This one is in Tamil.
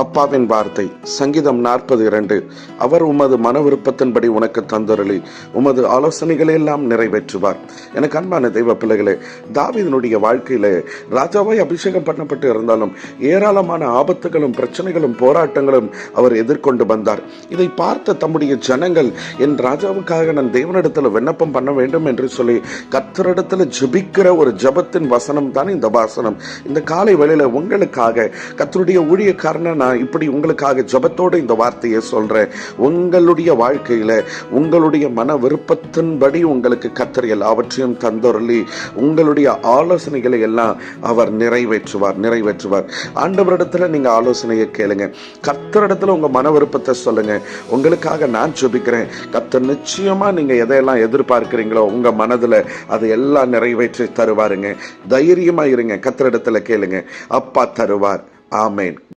அப்பாவின் வார்த்தை சங்கீதம் 42. அவர் உமது மன விருப்பத்தின்படி உனக்கு தந்தருளி உமது ஆலோசனைகளை எல்லாம் நிறைவேற்றுவார். எனக்கு அன்பான தெய்வ பிள்ளைகளே, தாவீதினுடைய வாழ்க்கையில ராஜாவாய் அபிஷேகம் பண்ணப்பட்டு இருந்தாலும் ஏராளமான ஆபத்துகளும் பிரச்சனைகளும் போராட்டங்களும் அவர் எதிர்கொண்டு வந்தார். இதை பார்த்த தம்முடைய ஜனங்கள், என் ராஜாவுக்காக நான் தேவனிடத்துல விண்ணப்பம் பண்ண வேண்டும் என்று சொல்லி கர்த்தரிடத்துல ஜெபிக்கிற ஒரு ஜெபத்தின் வசனம் தான் இந்த வாசனம். இந்த காலை வேளையில உங்களுக்காக கர்த்தருடைய ஊழியக்காரன நான் இப்படி உங்களுக்காக ஜெபத்தோடு இந்த வார்த்தையை சொல்றேன். உங்களுடைய வாழ்க்கையில உங்களுடைய மன விருப்பத்தின்படி உங்களுக்கு கர்த்தர் எல்லாவற்றையும் தந்தருளி உங்களுடைய ஆலோசனைகளை எல்லாம் அவர் நிறைவேற்றுவார். ஆண்டவரிடத்துல நீங்க ஆலோசனையை கேளுங்க, கர்த்தரிடத்துல உங்க மன விருப்பத்தை சொல்லுங்க. உங்களுக்காக நான் ஜெபிக்கிறேன். கர்த்தர் நிச்சயமா நீங்க எதையெல்லாம் எதிர்பார்க்கிறீங்களோ உங்க மனதுல அதை எல்லாம் நிறைவேற்றி தருவாருங்க. தைரியமா இருங்க, கர்த்தரிடத்துல கேளுங்க, அப்பா தருவார். ஆமேன்.